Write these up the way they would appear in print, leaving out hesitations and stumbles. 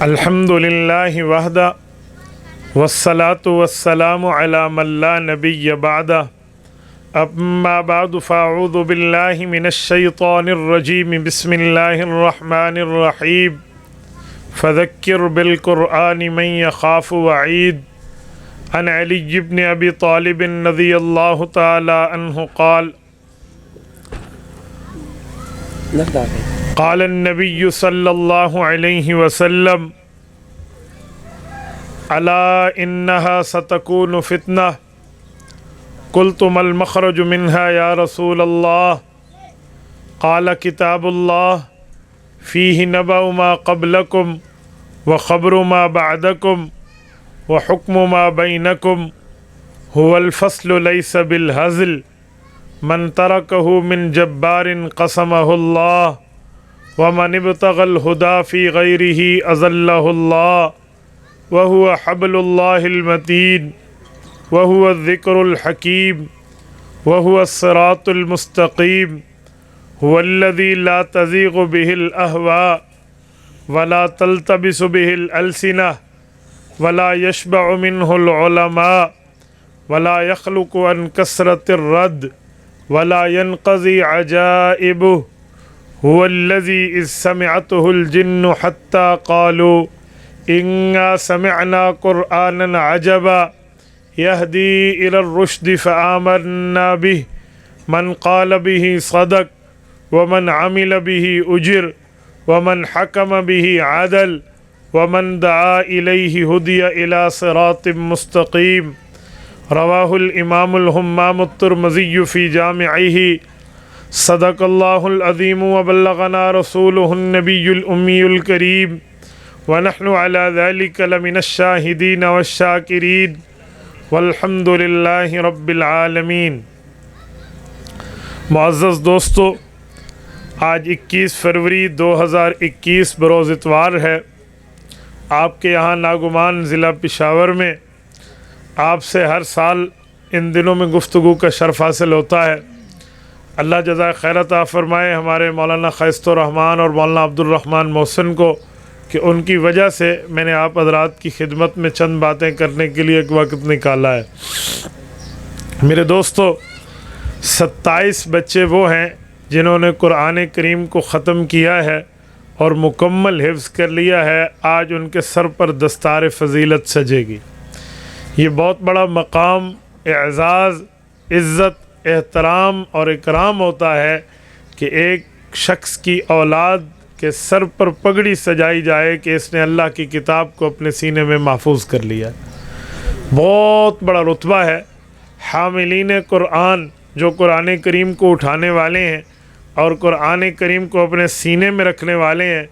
الحمد للہ وحدہ والصلاة والسلام علی من لا نبی بعدہ اما بعد فاعوذ باللہ من الشیطان الرجیم بسم اللہ الرحمن الرحیم فذکر بالقرآن من یخاف وعید عن علی بن ابی طالب رضی اللہ تعالی عنہ قال قال النبی صلی اللہ علیہ وسلم الا انہا ستکون فتنہ قلت ما المخرج منها یا رسول اللہ قال کتاب اللہ فیہ نبأ ما قبلکم وخبر ما بعدکم وحکم ما بینکم هو الفصل لیس بالہزل من ترکہ من جبار قسمہ اللہ ومن ابتغى الهدى في غيره أذله الله وهو حبل الله المتين وهو الذكر الحكيم وهو الصراط المستقيم هو الذي لا تزيغ به الأهواء ولا تلتبس به الألسنة ولا يشبع منه العلماء ولا يخلق عن كثرة الرد ولا ينقضي عجائبه هو الذي إذ سمعته الجن حتى قالوا إنا سمعنا قرآنا عجبا يهدي إلى الرشد فآمنا به من قال به صدق ومن عمل به أجر ومن حكم به عدل ومن دعا إليه هدي إلى صراط مستقيم رواه الإمام الهمام الترمذي في جامعه صدق اللہ العظیم وبلغنا رسولہ النبی الأمی الکریم ونحن على ذلك لمن الشاہدین والشاکرین والحمد للہ رب العالمین۔ معزز دوستو، آج 21 فروری 2021 بروز اتوار ہے۔ آپ کے یہاں ناگمان ضلع پشاور میں آپ سے ہر سال ان دنوں میں گفتگو کا شرف حاصل ہوتا ہے۔ اللہ جزائے خیر عطا فرمائے ہمارے مولانا خیست الرحمان اور مولانا عبد الرحمن محسن کو کہ ان کی وجہ سے میں نے آپ حضرات کی خدمت میں چند باتیں کرنے کے لیے ایک وقت نکالا ہے۔ میرے دوستو، 27 بچے وہ ہیں جنہوں نے قرآن کریم کو ختم کیا ہے اور مکمل حفظ کر لیا ہے۔ آج ان کے سر پر دستار فضیلت سجے گی۔ یہ بہت بڑا مقام، اعزاز، عزت، احترام اور اکرام ہوتا ہے کہ ایک شخص کی اولاد کے سر پر پگڑی سجائی جائے کہ اس نے اللہ کی کتاب کو اپنے سینے میں محفوظ کر لیا۔ بہت بڑا رتبہ ہے۔ حاملین قرآن، جو قرآن کریم کو اٹھانے والے ہیں اور قرآن کریم کو اپنے سینے میں رکھنے والے ہیں،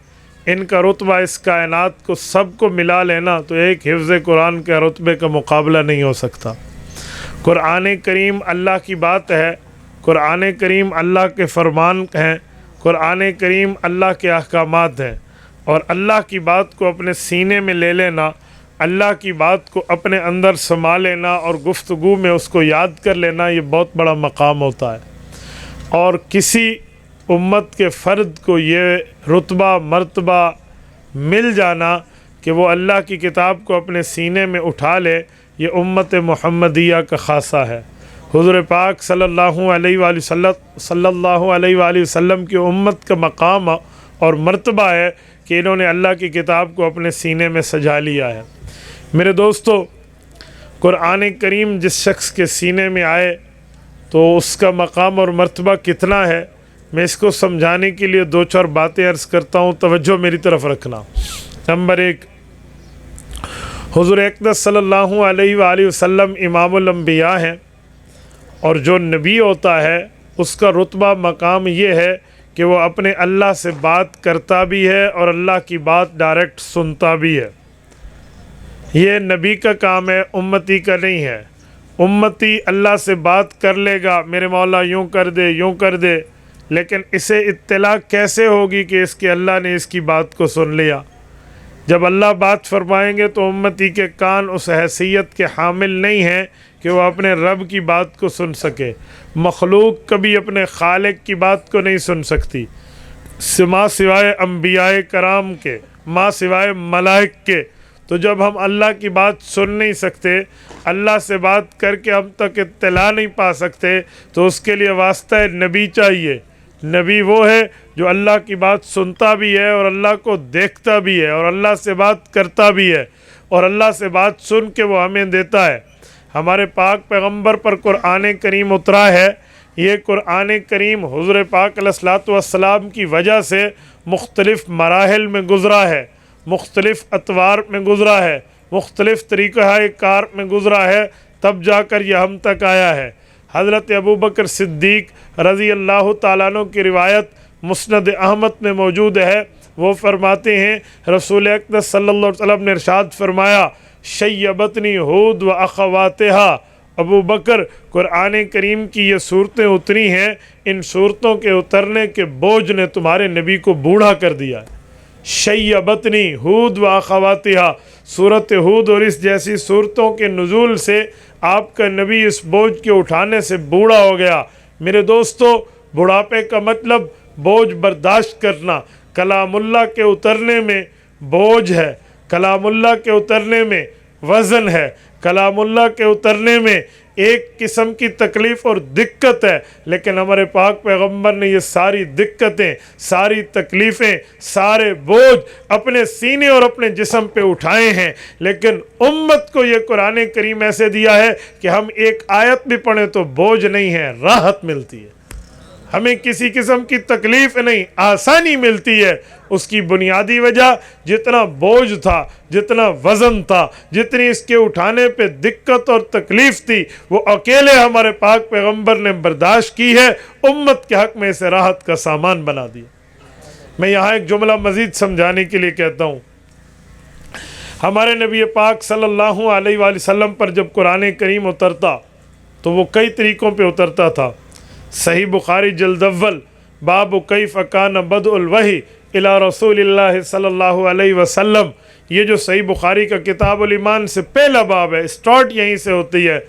ان کا رتبہ اس کائنات کو سب کو ملا لینا تو ایک حفظ قرآن کے رتبے کا مقابلہ نہیں ہو سکتا۔ قرآن کریم اللہ کی بات ہے، قرآن کریم اللہ کے فرمان ہیں، قرآن کریم اللہ کے احکامات ہیں، اور اللہ کی بات کو اپنے سینے میں لے لینا، اللہ کی بات کو اپنے اندر سما لینا اور گفتگو میں اس کو یاد کر لینا، یہ بہت بڑا مقام ہوتا ہے۔ اور کسی امت کے فرد کو یہ رتبہ مرتبہ مل جانا کہ وہ اللہ کی کتاب کو اپنے سینے میں اٹھا لے، یہ امت محمدیہ کا خاصہ ہے۔ حضور پاک صلی اللہ علیہ وآلہ وسلم کی امت کا مقام اور مرتبہ ہے کہ انہوں نے اللہ کی کتاب کو اپنے سینے میں سجا لیا ہے۔ میرے دوستو، قرآن کریم جس شخص کے سینے میں آئے تو اس کا مقام اور مرتبہ کتنا ہے، میں اس کو سمجھانے کے لیے 2-4 باتیں عرض کرتا ہوں، توجہ میری طرف رکھنا۔ نمبر 1، حضور اقدس صلی اللہ علیہ وآلہ وسلم امام الانبیاء ہیں، اور جو نبی ہوتا ہے اس کا رتبہ مقام یہ ہے کہ وہ اپنے اللہ سے بات کرتا بھی ہے اور اللہ کی بات ڈائریکٹ سنتا بھی ہے۔ یہ نبی کا کام ہے، امتی کا نہیں ہے۔ امتی اللہ سے بات کر لے گا، میرے مولا یوں کر دے یوں کر دے، لیکن اسے اطلاع کیسے ہوگی کہ اس کے اللہ نے اس کی بات کو سن لیا؟ جب اللہ بات فرمائیں گے تو امتی کے کان اس حیثیت کے حامل نہیں ہیں کہ وہ اپنے رب کی بات کو سن سکے۔ مخلوق کبھی اپنے خالق کی بات کو نہیں سن سکتی، سوائے انبیاء کرام کے ماں سوائے ملائک کے۔ تو جب ہم اللہ کی بات سن نہیں سکتے، اللہ سے بات کر کے ہم تک اطلاع نہیں پا سکتے، تو اس کے لیے واسطہ نبی چاہیے۔ نبی وہ ہے جو اللہ کی بات سنتا بھی ہے اور اللہ کو دیکھتا بھی ہے اور اللہ سے بات کرتا بھی ہے اور اللہ سے بات سن کے وہ ہمیں دیتا ہے۔ ہمارے پاک پیغمبر پر قرآن کریم اترا ہے۔ یہ قرآن کریم حضور پاک علیہ الصلوۃ والسلام کی وجہ سے مختلف مراحل میں گزرا ہے، مختلف اطوار میں گزرا ہے، مختلف طریقہ کار میں گزرا ہے، تب جا کر یہ ہم تک آیا ہے۔ حضرت ابوبکر صدیق رضی اللہ تعالیٰ عنہ کی روایت مسند احمد میں موجود ہے۔ وہ فرماتے ہیں رسول اقدس صلی اللہ علیہ وسلم نے ارشاد فرمایا، شیبتنی ہود و اخواتہا، ابو بکر قرآن کریم کی یہ صورتیں اتری ہیں، ان صورتوں کے اترنے کے بوجھ نے تمہارے نبی کو بوڑھا کر دیا ہے۔ شیبتنی ہود و اخواتہا، سورت ہود اور اس جیسی صورتوں کے نزول سے آپ کا نبی اس بوجھ کے اٹھانے سے بوڑھا ہو گیا۔ میرے دوستو، بڑھاپے کا مطلب بوجھ برداشت کرنا۔ کلام اللہ کے اترنے میں بوجھ ہے، کلام اللہ کے اترنے میں وزن ہے، کلام اللہ کے اترنے میں ایک قسم کی تکلیف اور دقت ہے، لیکن ہمارے پاک پیغمبر نے یہ ساری دقتیں، ساری تکلیفیں، سارے بوجھ اپنے سینے اور اپنے جسم پہ اٹھائے ہیں۔ لیکن امت کو یہ قرآن کریم ایسے دیا ہے کہ ہم ایک آیت بھی پڑھیں تو بوجھ نہیں ہے، راحت ملتی ہے، ہمیں کسی قسم کی تکلیف نہیں، آسانی ملتی ہے۔ اس کی بنیادی وجہ جتنا بوجھ تھا، جتنا وزن تھا، جتنی اس کے اٹھانے پہ دقت اور تکلیف تھی، وہ اکیلے ہمارے پاک پیغمبر نے برداشت کی ہے، امت کے حق میں اسے راحت کا سامان بنا دیا۔ میں یہاں ایک جملہ مزید سمجھانے کے لیے کہتا ہوں۔ ہمارے نبی پاک صلی اللہ علیہ وآلہ وسلم پر جب قرآن کریم اترتا تو وہ کئی طریقوں پہ اترتا تھا۔ صحیح بخاری جلد اول باب کیف کان بدء الوحی الی رسول اللہ صلی اللہ علیہ وسلم، یہ جو صحیح بخاری کا کتاب الایمان سے پہلا باب ہے، اسٹارٹ یہیں سے ہوتی ہے۔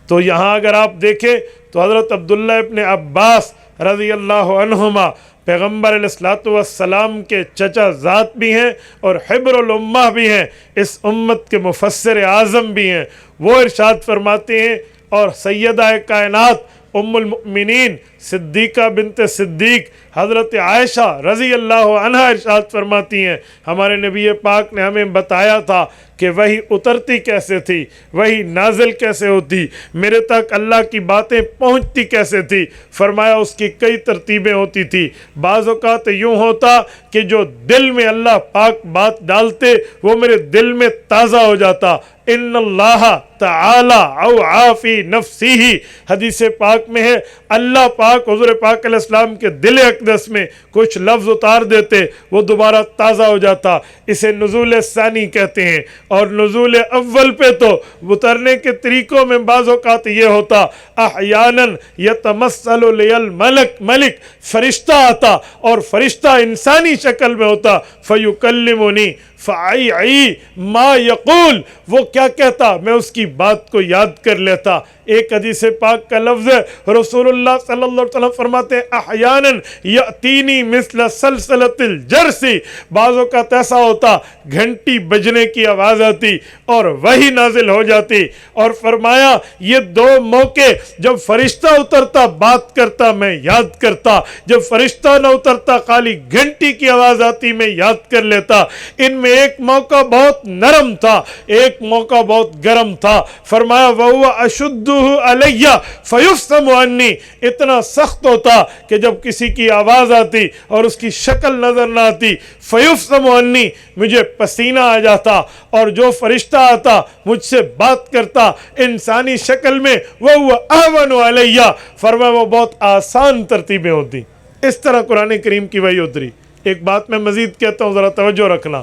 تو یہاں اگر آپ دیکھیں تو حضرت عبداللہ ابن عباس رضی اللہ عنہما پیغمبر علیہ الصلوۃ والسلام کے چچا ذات بھی ہیں اور حبر الامہ بھی ہیں، اس امت کے مفسر اعظم بھی ہیں۔ وہ ارشاد فرماتے ہیں، اور سیدہ کائنات ام المؤمنین صدیقہ بنت صدیق حضرت عائشہ رضی اللہ عنہ ارشاد فرماتی ہیں، ہمارے نبی پاک نے ہمیں بتایا تھا کہ وہی اترتی کیسے تھی، وہی نازل کیسے ہوتی، میرے تک اللہ کی باتیں پہنچتی کیسے تھی۔ فرمایا اس کی کئی ترتیبیں ہوتی تھی۔ بعض اوقات یوں ہوتا کہ جو دل میں اللہ پاک بات ڈالتے وہ میرے دل میں تازہ ہو جاتا۔ ان اللہ تعالی اوعى فی نفسہ، حدیث پاک میں ہے اللہ پاک حضور پاک علیہ السلام کے دل اقدس میں کچھ لفظ اتار دیتے، وہ دوبارہ تازہ ہو جاتا۔ اسے نزول ثانی کہتے ہیں۔ اور نزول اول پہ تو اترنے کے طریقوں میں بعض اوقات یہ ہوتا، احیانا یتمثل لی الملک، فرشتہ آتا اور فرشتہ انسانی شکل میں ہوتا، فیکلمنی فعی ما یقول، وہ کیا کہتا میں اس کی بات کو یاد کر لیتا۔ ایک حدیث پاک کا لفظ ہے، رسول اللہ صلی اللہ علیہ وسلم فرماتے ہیں احیانا یأتینی مثل سلسلۃ الجرس، بعض اوقات ایسا ہوتا گھنٹی بجنے کی آواز آتی اور وہی نازل ہو جاتی۔ اور فرمایا یہ دو موقع، جب فرشتہ اترتا بات کرتا میں یاد کرتا، جب فرشتہ نہ اترتا خالی گھنٹی کی آواز آتی میں یاد کر لیتا۔ ان میں ایک موقع بہت نرم تھا، ایک موقع بہت گرم تھا۔ فرمایا وَهُوَ أَشُدُّهُ عَلَيَّ فَيُفْصَمُ عَنِّي، اتنا سخت ہوتا کہ جب کسی کی آواز آتی اور اس کی شکل نظر نہ آتی، فَيُفْصَمُ عَنِّي، مجھے پسینہ آ جاتا، اور جو فرشتہ آتا مجھ سے بات کرتا انسانی شکل میں، وَهُوَ أَهْوَنُ عَلَيَّ، فرمایا وہ بہت آسان ترتیبیں ہوتی۔ اس طرح قرآن کریم کی وحی اتری۔ ایک بات میں مزید کہتا ہوں، ذرا توجہ رکھنا،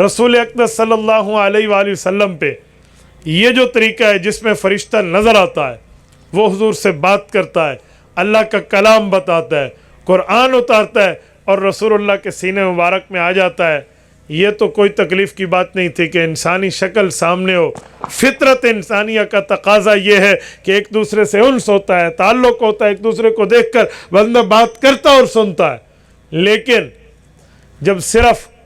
رسول اقدس صلی اللہ علیہ وآلہ وسلم پہ یہ جو طریقہ ہے جس میں فرشتہ نظر آتا ہے، وہ حضور سے بات کرتا ہے، اللہ کا کلام بتاتا ہے، قرآن اتارتا ہے اور رسول اللہ کے سینے مبارک میں آ جاتا ہے، یہ تو کوئی تکلیف کی بات نہیں تھی کہ انسانی شکل سامنے ہو۔ فطرت انسانیہ کا تقاضا یہ ہے کہ ایک دوسرے سے انس ہوتا ہے، تعلق ہوتا ہے، ایک دوسرے کو دیکھ کر بندہ بات کرتا اور سنتا ہے۔ لیکن جب صرف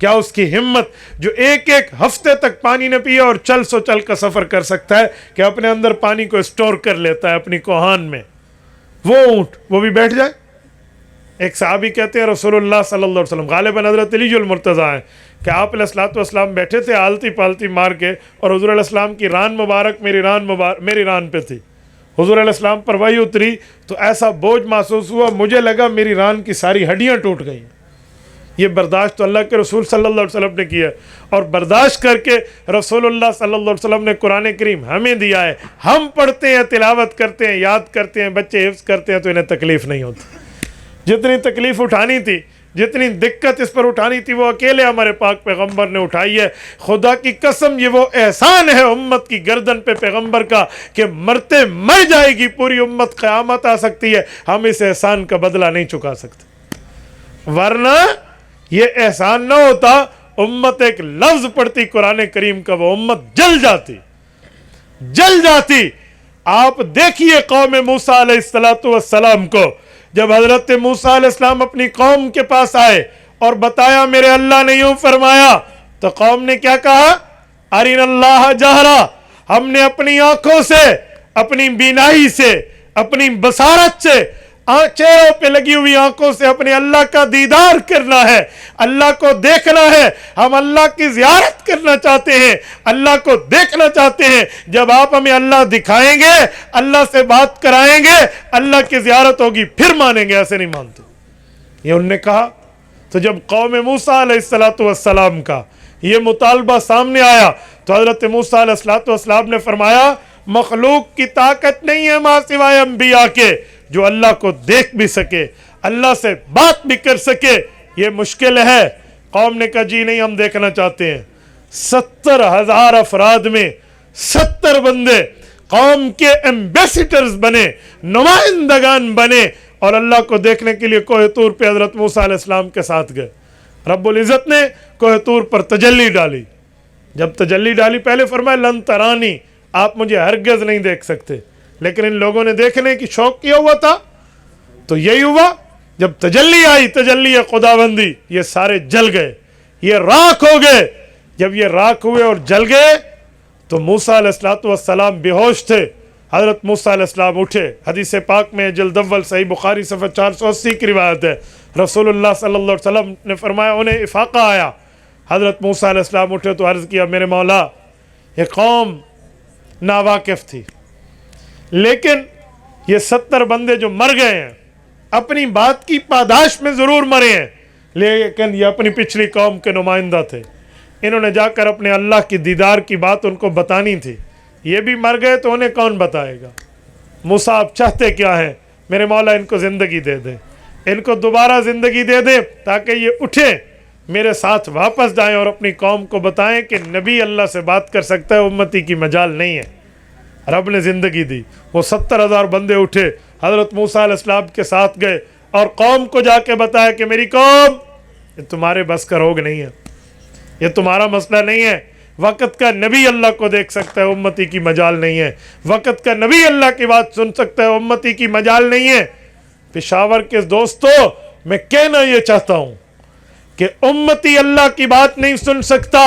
کیا اس کی ہمت جو ایک ایک ہفتے تک پانی نہ پیا اور چل سو چل کا سفر کر سکتا ہے کہ اپنے اندر پانی کو اسٹور کر لیتا ہے اپنی کوہان میں، وہ اونٹ وہ بھی بیٹھ جائے؟ ایک صحابی کہتے ہیں رسول اللہ صلی اللہ علیہ وسلم، غالباً حضرت علی المرتضیٰ ہیں، کہ آپ علیہ الصلوۃ والسلام بیٹھے تھے آلتی پالتی مار کے، اور حضور علیہ السلام کی ران مبارک میری ران پہ تھی. حضور علیہ السلام پر وحی اتری تو ایسا بوجھ محسوس ہوا، مجھے لگا میری ران کی ساری ہڈیاں ٹوٹ گئیں. یہ برداشت تو اللہ کے رسول صلی اللہ علیہ وسلم نے کیا ہے، اور برداشت کر کے رسول اللہ صلی اللہ علیہ وسلم نے قرآن کریم ہمیں دیا ہے. ہم پڑھتے ہیں، تلاوت کرتے ہیں، یاد کرتے ہیں، بچے حفظ کرتے ہیں تو انہیں تکلیف نہیں ہوتی. جتنی تکلیف اٹھانی تھی، جتنی دقت اس پر اٹھانی تھی، وہ اکیلے ہمارے پاک پیغمبر نے اٹھائی ہے. خدا کی قسم یہ وہ احسان ہے امت کی گردن پہ پیغمبر کا کہ مرتے مر جائے گی پوری امت، قیامت آ سکتی ہے، ہم اس احسان کا بدلہ نہیں چکا سکتے. ورنہ یہ احسان نہ ہوتا، امت ایک لفظ پڑھتی قرآن کریم کا، وہ امت جل جاتی. آپ دیکھیے قوم موسیٰ علیہ السلام کو، جب حضرت موسیٰ علیہ السلام اپنی قوم کے پاس آئے اور بتایا میرے اللہ نے یوں فرمایا، تو قوم نے کیا کہا؟ ارین اللہ جہرا، ہم نے اپنی آنکھوں سے، اپنی بینائی سے، اپنی بصارت سے، چہروں پہ لگی ہوئی آنکھوں سے اپنے اللہ کا دیدار کرنا ہے، اللہ کو دیکھنا ہے. ہم اللہ کی زیارت کرنا چاہتے ہیں، اللہ کو دیکھنا چاہتے ہیں. جب آپ ہمیں اللہ دکھائیں گے، اللہ سے بات کرائیں گے، اللہ کی زیارت ہوگی، پھر مانیں گے، ایسے نہیں مانتے. یہ انہوں نے کہا. تو جب قوم موسیٰ علیہ السلام کا یہ مطالبہ سامنے آیا تو حضرت موسیٰ علیہ السلام نے فرمایا مخلوق کی طاقت نہیں ہے ماں سوائے انبیاء کے جو اللہ کو دیکھ بھی سکے، اللہ سے بات بھی کر سکے. یہ مشکل ہے. قوم نے کہا جی نہیں، ہم دیکھنا چاہتے ہیں. 70,000 افراد میں 70 بندے قوم کے ایمبیسیڈرز بنے، نمائندگان بنے، اور اللہ کو دیکھنے کے لیے کوہ طور پہ حضرت موسیٰ علیہ السلام کے ساتھ گئے. رب العزت نے کوہ طور پر تجلی ڈالی. جب تجلی ڈالی، پہلے فرمایا لن ترانی، آپ مجھے ہرگز نہیں دیکھ سکتے، لیکن ان لوگوں نے دیکھنے کی شوق کیا ہوا تھا. تو یہی ہوا، جب تجلی آئی، تجلی خداوندی، یہ سارے جل گئے، یہ راکھ ہو گئے. جب یہ راکھ ہوئے اور جل گئے تو موسیٰ علیہ السلام بے ہوش تھے. حضرت موسیٰ علیہ السلام اٹھے. حدیث پاک میں جلد اول صحیح بخاری صفحہ 480 کی روایت ہے. رسول اللہ صلی اللہ علیہ وسلم نے فرمایا انہیں افاقہ آیا. حضرت موسیٰ علیہ السلام اٹھے تو عرض کیا میرے مولا، یہ قوم ناواقف تھی، لیکن یہ 70 بندے جو مر گئے ہیں اپنی بات کی پاداش میں ضرور مرے ہیں، لیکن یہ اپنی پچھلی قوم کے نمائندہ تھے. انہوں نے جا کر اپنے اللہ کی دیدار کی بات ان کو بتانی تھی. یہ بھی مر گئے تو انہیں کون بتائے گا؟ موسیٰ آپ چاہتے کیا ہیں؟ میرے مولا ان کو زندگی دے دے، ان کو دوبارہ زندگی دے دے تاکہ یہ اٹھیں، میرے ساتھ واپس جائیں اور اپنی قوم کو بتائیں کہ نبی اللہ سے بات کر سکتا ہے، امتی کی مجال نہیں ہے. رب نے زندگی دی. وہ 70,000 بندے اٹھے، حضرت موسیٰ علیہ السلام کے ساتھ گئے اور قوم کو جا کے بتایا کہ میری قوم، یہ تمہارے بس کا روگ نہیں ہے، یہ تمہارا مسئلہ نہیں ہے. وقت کا نبی اللہ کو دیکھ سکتا ہے، امتی کی مجال نہیں ہے. وقت کا نبی اللہ کی بات سن سکتا ہے، امتی کی مجال نہیں ہے. پشاور کے دوستو، میں کہنا یہ چاہتا ہوں کہ امتی اللہ کی بات نہیں سن سکتا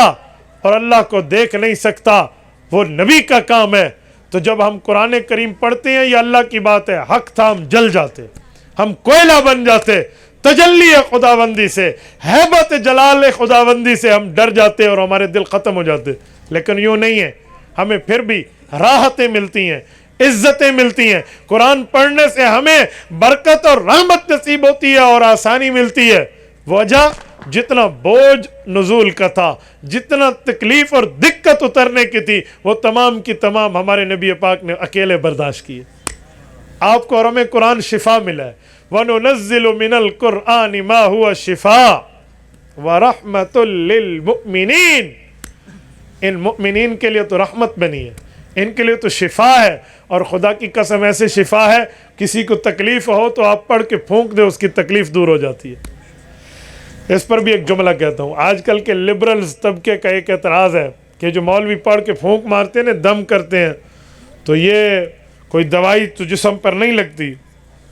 اور اللہ کو دیکھ نہیں سکتا، وہ نبی کا کام ہے. تو جب ہم قرآن کریم پڑھتے ہیں، یہ اللہ کی بات ہے، حق تھا ہم جل جاتے، ہم کوئلہ بن جاتے. تجلی خداوندی سے، ہیبت جلال خداوندی سے ہم ڈر جاتے اور ہمارے دل ختم ہو جاتے. لیکن یوں نہیں ہے، ہمیں پھر بھی راحتیں ملتی ہیں، عزتیں ملتی ہیں. قرآن پڑھنے سے ہمیں برکت اور رحمت نصیب ہوتی ہے اور آسانی ملتی ہے. وجہ جتنا بوجھ نزول کا تھا، جتنا تکلیف اور دقت اترنے کی تھی، وہ تمام کی تمام ہمارے نبی پاک نے اکیلے برداشت کیے. آپ کو اور ہمیں قرآن شفا ملا ہے. وَنُنَزِّلُ مِنَ الْقُرْآنِ مَا هُوَ شِفَاءٌ وَرَحْمَةٌ لِّلْمُؤْمِنِينَ. ان مؤمنین کے لیے تو رحمت بنی ہے، ان کے لیے تو شفا ہے. اور خدا کی قسم ایسے شفا ہے، کسی کو تکلیف ہو تو آپ پڑھ کے پھونک دے، اس کی تکلیف دور ہو جاتی ہے. اس پر بھی ایک جملہ کہتا ہوں. آج کل کے لبرلز طبقے کا ایک اعتراض ہے کہ جو مولوی پڑھ کے پھونک مارتے ہیں، دم کرتے ہیں، تو یہ کوئی دوائی تو جسم پر نہیں لگتی.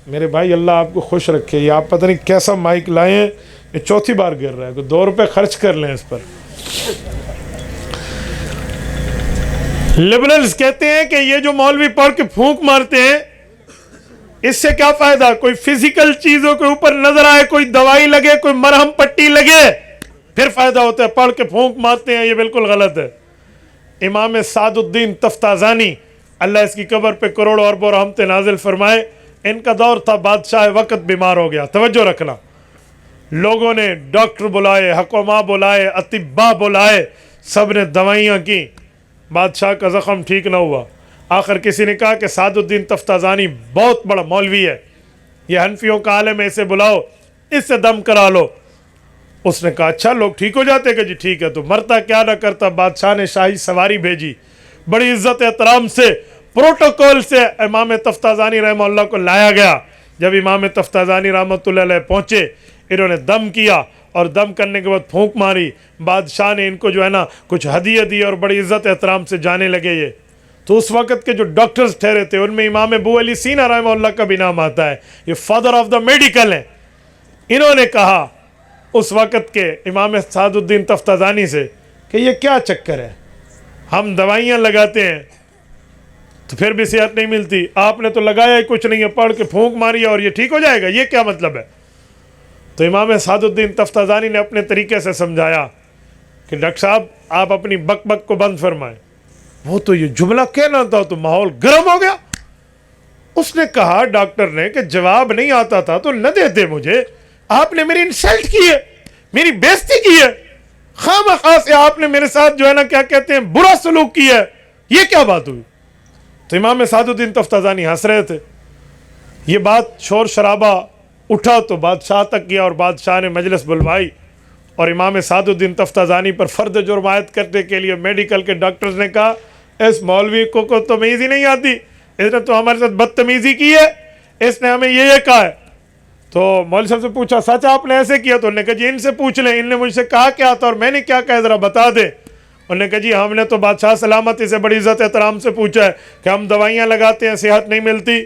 میرے بھائی اللہ آپ کو خوش رکھے. یہ آپ پتہ نہیں کیسا مائک لائے ہیں یہ چوتھی بار گر رہا ہے، کوئی 2 روپے خرچ کر لیں اس پر۔ لبرلز کہتے ہیں کہ یہ جو مولوی پڑھ کے پھونک مارتے ہیں اس سے کیا فائدہ؟ کوئی فزیکل چیزوں کے اوپر نظر آئے، کوئی دوائی لگے، کوئی مرہم پٹی لگے، پھر فائدہ ہوتا ہے۔ پڑھ کے پھونک مارتے ہیں، یہ بالکل غلط ہے۔ امام سعد الدین تفتازانی، اللہ اس کی قبر پہ کروڑوں اربوں رحمت نازل فرمائے، ان کا دور تھا بادشاہ وقت بیمار ہو گیا۔ توجہ رکھنا، لوگوں نے ڈاکٹر بلائے، حکماء بلائے، اطباء بلائے، سب نے دوائیاں کی، بادشاہ کا زخم ٹھیک نہ ہوا۔ آخر کسی نے کہا کہ سعد الدین تفتازانی بہت بڑا مولوی ہے، یہ حنفیوں کا عالم ہے، اسے بلاؤ، اس سے دم کرا لو۔ اس نے کہا اچھا، لوگ ٹھیک ہو جاتے کہ جی ٹھیک ہے، تو مرتا کیا نہ کرتا۔ بادشاہ نے شاہی سواری بھیجی، بڑی عزت احترام سے پروٹوکول سے امام تفتازانی رحمہ اللہ کو لایا گیا۔ جب امام تفتازانی رحمۃ اللہ علیہ پہنچے، انہوں نے دم کیا، اور دم کرنے کے بعد پھونک ماری۔ بادشاہ نے ان کو جو ہے نا کچھ ہدیہ دی اور بڑی عزت احترام سے جانے لگے یہ۔ تو اس وقت کے جو ڈاکٹرز ٹھہرے تھے ان میں امام ابو علی سینا رحمہ اللہ کا بھی نام آتا ہے، یہ فادر آف دا میڈیکل ہیں۔ انہوں نے کہا اس وقت کے امام سعد الدین تفتازانی سے کہ یہ کیا چکر ہے، ہم دوائیاں لگاتے ہیں تو پھر بھی صحت نہیں ملتی، آپ نے تو لگایا ہی کچھ نہیں ہے، پڑھ کے پھونک ماری اور یہ ٹھیک ہو جائے گا، یہ کیا مطلب ہے؟ تو امام سعد الدین تفتازانی نے اپنے طریقے سے سمجھایا کہ ڈاکٹر صاحب آپ اپنی بک بک کو بند فرمائیں۔ وہ تو یہ جملہ کہنا تھا تو ماحول گرم ہو گیا۔ اس نے کہا ڈاکٹر نے کہ جواب نہیں آتا تھا تو نہ دیتے مجھے، آپ نے میری انسلٹ کی ہے، میری بےزتی کی ہے، خواہ سے آپ نے میرے ساتھ جو ہے نا کیا کہتے ہیں برا سلوک کیا ہے، یہ کیا بات ہوئی؟ تو امام سعد الدین تفتازانی ہنس رہے تھے۔ یہ بات شور شرابہ اٹھا تو بادشاہ تک گیا، اور بادشاہ نے مجلس بلوائی، اور امام سعد الدین تفتازانی پر فرد جرم عائد کرنے کے لیے میڈیکل کے ڈاکٹرز نے کہا اس مولوی کو تمیز ہی نہیں آتی، اس نے تو ہمارے ساتھ بدتمیزی کی ہے، اس نے ہمیں یہ کہا ہے۔ تو مولوی صاحب سے پوچھا سچ آپ نے ایسے کیا؟ تو انہوں نے کہا جی ان سے پوچھ لیں، ان نے مجھ سے کہا کیا تھا اور میں نے کیا کہا، ذرا بتا دیں۔ انہوں نے کہا جی ہم نے تو بادشاہ سلامتی سے بڑی عزت احترام سے پوچھا ہے کہ ہم دوائیاں لگاتے ہیں، صحت نہیں ملتی،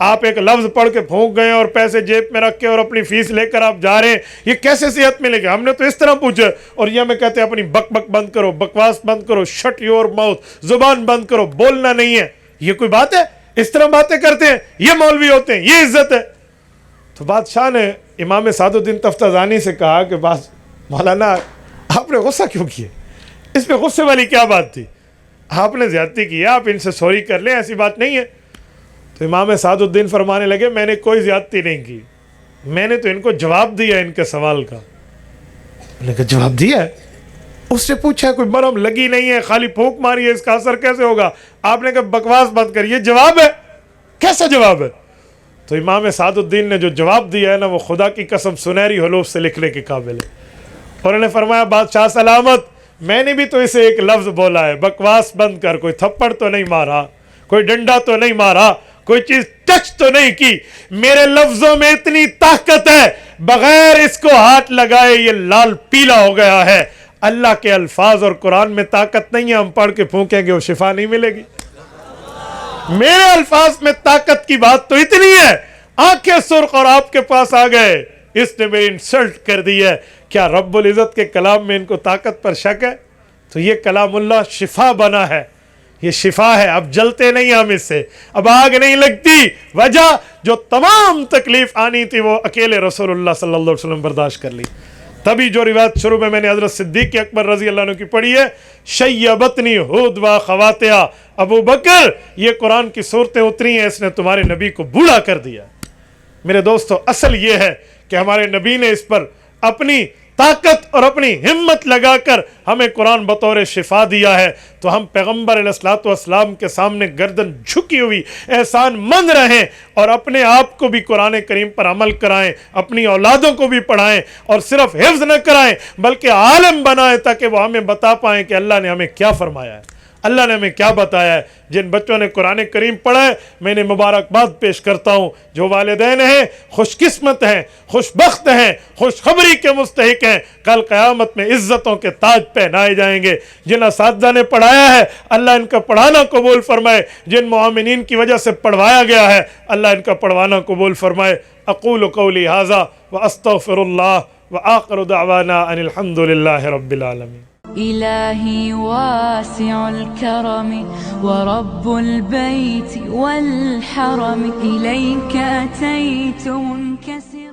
آپ ایک لفظ پڑھ کے پھونک گئے اور پیسے جیب میں رکھ کے اور اپنی فیس لے کر آپ جا رہے ہیں، یہ کیسے صحت ملے گا؟ ہم نے تو اس طرح پوچھا، اور یہ ہمیں کہتے ہیں اپنی بک بک بند کرو، بکواس بند کرو، شٹ یور ماؤتھ، زبان بند کرو، بولنا نہیں ہے۔ یہ کوئی بات ہے؟ اس طرح باتیں کرتے ہیں، یہ مولوی ہوتے ہیں، یہ عزت ہے؟ تو بادشاہ نے امام سعد الدین تفتازانی سے کہا کہ مولانا آپ نے غصہ کیوں کیا؟ اس میں غصے والی کیا بات تھی؟ آپ نے زیادتی کی ہے، آپ ان سے سوری کر لیں، ایسی بات نہیں ہے۔ تو امام سعد الدین فرمانے لگے میں نے کوئی زیادتی نہیں کی، میں نے تو ان کو جواب دیا ان کے سوال کا۔ انہوں نے کہا جواب دیا ہے؟ اس نے پوچھا کوئی مرہم لگی نہیں ہے، خالی پھونک ماری ہے، اس کا اثر کیسے ہوگا؟ آپ نے کہا بکواس بند کر، یہ جواب ہے؟ کیسا جواب ہے؟ تو امام سعد الدین نے جو جواب دیا ہے نا وہ خدا کی قسم سنہری حروف سے لکھنے کے قابل ہے۔ اور انہوں نے فرمایا بادشاہ سلامت، میں نے بھی تو اسے ایک لفظ بولا ہے، بکواس بند کر، کوئی تھپڑ تو نہیں مارا، کوئی ڈنڈا تو نہیں مارا، کوئی چیز ٹچ تو نہیں کی، میرے لفظوں میں اتنی طاقت ہے بغیر اس کو ہاتھ لگائے یہ لال پیلا ہو گیا ہے۔ اللہ کے الفاظ اور قرآن میں طاقت نہیں ہے، ہم پڑھ کے پھونکیں گے وہ شفا نہیں ملے گی۔ میرے الفاظ میں طاقت کی بات تو اتنی ہے، آنکھیں سرخ اور آپ کے پاس آ گئے، اس نے میری انسلٹ کر دی ہے، کیا رب العزت کے کلام میں ان کو طاقت پر شک ہے؟ تو یہ کلام اللہ شفا بنا ہے، یہ شفا ہے، اب جلتے نہیں ہم اس سے، اب آگ نہیں لگتی۔ وجہ جو تمام تکلیف آنی تھی وہ اکیلے رسول اللہ صلی اللہ علیہ وسلم برداشت کر لی۔ تبھی جو روایت شروع میں نے حضرت صدیق اکبر رضی اللہ عنہ کی پڑھی ہے، شیبتنی ہود و خواتیا، ابو بکر یہ قرآن کی صورتیں اتری ہیں، اس نے تمہارے نبی کو بوڑھا کر دیا۔ میرے دوستو اصل یہ ہے کہ ہمارے نبی نے اس پر اپنی طاقت اور اپنی ہمت لگا کر ہمیں قرآن بطور شفا دیا ہے، تو ہم پیغمبر علیہ الصلوۃ والسلام کے سامنے گردن جھکی ہوئی احسان مند رہیں اور اپنے آپ کو بھی قرآن کریم پر عمل کرائیں، اپنی اولادوں کو بھی پڑھائیں، اور صرف حفظ نہ کرائیں بلکہ عالم بنائیں، تاکہ وہ ہمیں بتا پائیں کہ اللہ نے ہمیں کیا فرمایا ہے، اللہ نے ہمیں کیا بتایا ہے۔ جن بچوں نے قرآن کریم پڑھا ہے میں نے مبارکباد پیش کرتا ہوں، جو والدین ہیں خوش قسمت ہیں، خوش بخت ہیں، خوشخبری کے مستحق ہیں، کل قیامت میں عزتوں کے تاج پہنائے جائیں گے۔ جن اساتذہ نے پڑھایا ہے اللہ ان کا پڑھانا قبول فرمائے، جن معاونین کی وجہ سے پڑھوایا گیا ہے اللہ ان کا پڑھوانا قبول فرمائے۔ اقول قولی ھذا واستغفر اللہ وآخر دعوانا ان الحمد للہ رب العالمین. إلهي واسع الكرم ورب البيت والحرم إليك أتيت منكسرا